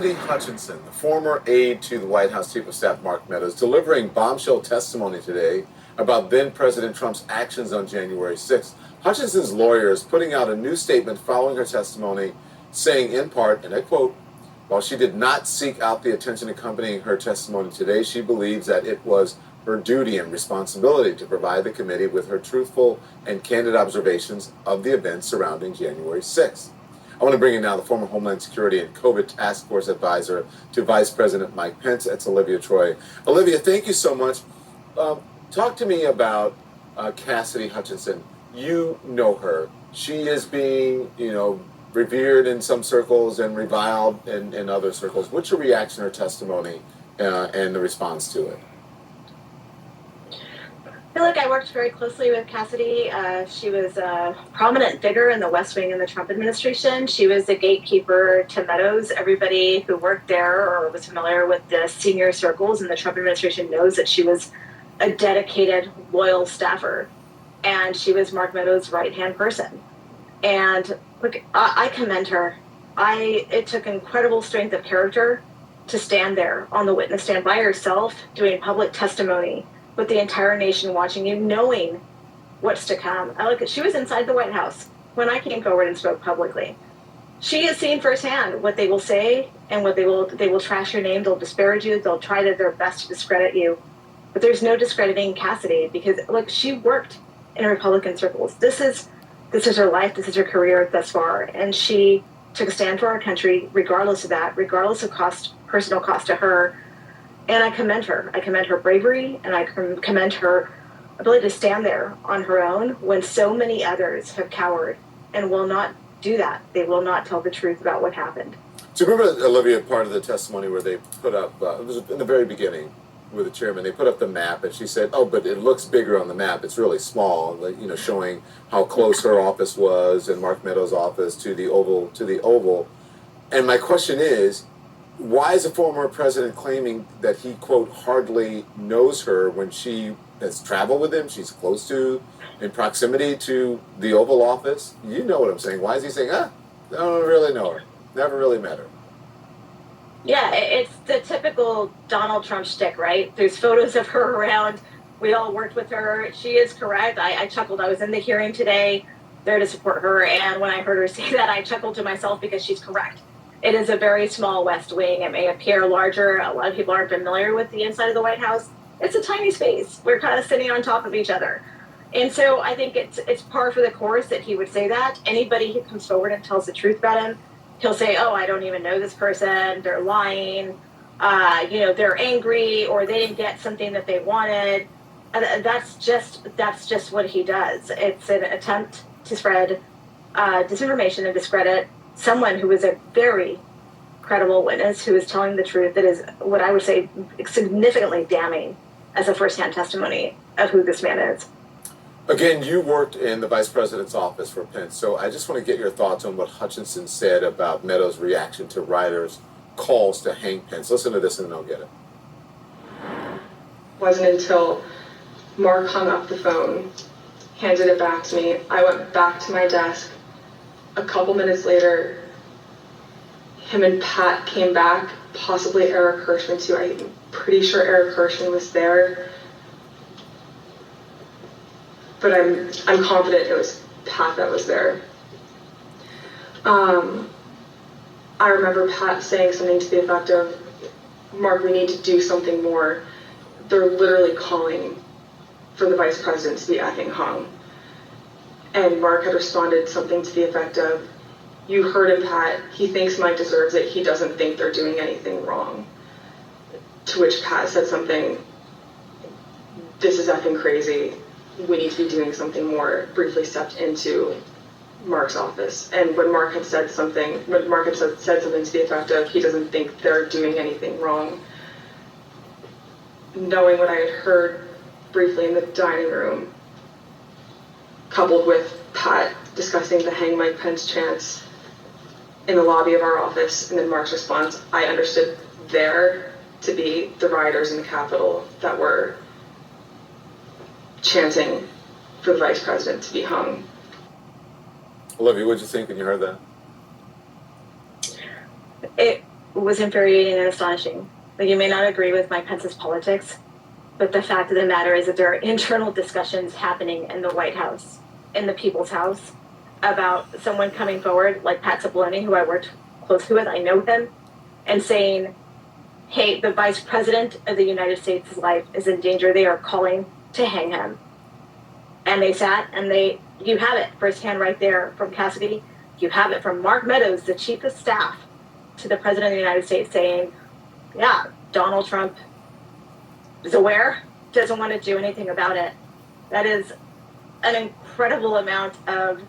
Hutchinson, the former aide to the White House Chief of Staff Mark Meadows, delivering bombshell testimony today about then President Trump's actions on January 6th. Hutchinson's lawyer is putting out a new statement following her testimony, saying in part, and I quote, while she did not seek out the attention accompanying her testimony today, she believes that it was her duty and responsibility to provide the committee with her truthful and candid observations of the events surrounding January 6th. I want to bring in now the former Homeland Security and COVID Task Force Advisor to Vice President Mike Pence. That's Olivia Troye. Olivia, thank you so much. Talk to me about Cassidy Hutchinson. You know her. She is being, revered in some circles and reviled in other circles. What's your reaction to her testimony and the response to it? I feel like I worked very closely with Cassidy. She was a prominent figure in the West Wing in the Trump administration. She was the gatekeeper to Meadows. Everybody who worked there or was familiar with the senior circles in the Trump administration knows that she was a dedicated, loyal staffer. And she was Mark Meadows' right-hand person. And look, I commend her. It took incredible strength of character to stand there on the witness stand by herself, doing public testimony, with the entire nation watching you, knowing what's to come. She was inside the White House when I came forward and spoke publicly. She has seen firsthand what they will say and what they will trash your name, they'll disparage you, they'll try their best to discredit you. But there's no discrediting Cassidy because she worked in Republican circles. This is her life, this is her career thus far, and she took a stand for our country regardless of that, regardless of personal cost to her. And I commend her. I commend her bravery, and I commend her ability to stand there on her own when so many others have cowered and will not do that. They will not tell the truth about what happened. Do you remember, Olivia, part of the testimony where they put up, it was in the very beginning with the chairman, they put up the map, and she said, oh, but it looks bigger on the map. It's really small, showing how close her office was and Mark Meadows' office to the Oval. And my question is, why is the former president claiming that he, quote, hardly knows her when she has traveled with him, she's close to, in proximity to the Oval Office? You know what I'm saying. Why is he saying, I don't really know her, never really met her? Yeah, it's the typical Donald Trump shtick, right? There's photos of her around. We all worked with her. She is correct. I chuckled. I was in the hearing today there to support her, and when I heard her say that, I chuckled to myself because she's correct. It is a very small West Wing. It may appear larger. A lot of people aren't familiar with the inside of the White House. It's a tiny space. We're kind of sitting on top of each other. And so I think it's par for the course that he would say that. Anybody who comes forward and tells the truth about him, he'll say, oh, I don't even know this person. They're lying. They're angry, or they didn't get something that they wanted. That's just what he does. It's an attempt to spread disinformation and discredit someone who is a very credible witness who is telling the truth that is what I would say significantly damning as a firsthand testimony of who this man is. Again, you worked in the vice president's office for Pence, so I just want to get your thoughts on what Hutchinson said about Meadows' reaction to writers' calls to hang Pence. Listen to this and then I'll get it. It wasn't until Mark hung up the phone, handed it back to me, I went back to my desk. A couple minutes later, him and Pat came back, possibly Eric Hirschman too. I'm pretty sure Eric Hirschman was there. But I'm confident it was Pat that was there. I remember Pat saying something to the effect of, Mark, we need to do something more. They're literally calling for the vice president to be effing hung. And Mark had responded something to the effect of, you heard him, Pat. He thinks Mike deserves it. He doesn't think they're doing anything wrong. To which Pat said something, this is effing crazy. We need to be doing something more. Briefly stepped into Mark's office. And when Mark had said something to the effect of, he doesn't think they're doing anything wrong, knowing what I had heard briefly in the dining room, coupled with Pat discussing the hang Mike Pence chants in the lobby of our office, and then Mark's response, I understood there to be the rioters in the Capitol that were chanting for the vice president to be hung. Olivia, what did you think when you heard that? was infuriating and astonishing. Like, you may not agree with Mike Pence's politics, but the fact of the matter is that there are internal discussions happening in the White House, in the People's House, about someone coming forward, like Pat Cipollone, who I worked closely with, I know him, and saying, hey, the Vice President of the United States' life is in danger. They are calling to hang him. And they sat and you have it firsthand right there from Cassidy. You have it from Mark Meadows, the Chief of Staff to the President of the United States, saying, yeah, Donald Trump is aware, doesn't want to do anything about it. That is an incredible amount of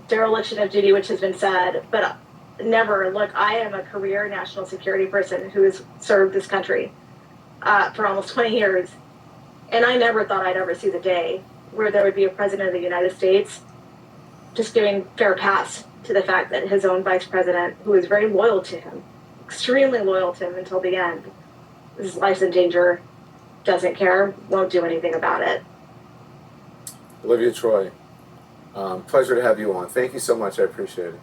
dereliction of duty, which has been said, but never, look, I am a career national security person who has served this country for almost 20 years, and I never thought I'd ever see the day where there would be a president of the United States just giving fair pass to the fact that his own vice president, who is very loyal to him, extremely loyal to him until the end, his life's in danger, doesn't care, won't do anything about it. Olivia Troy, pleasure to have you on. Thank you so much. I appreciate it.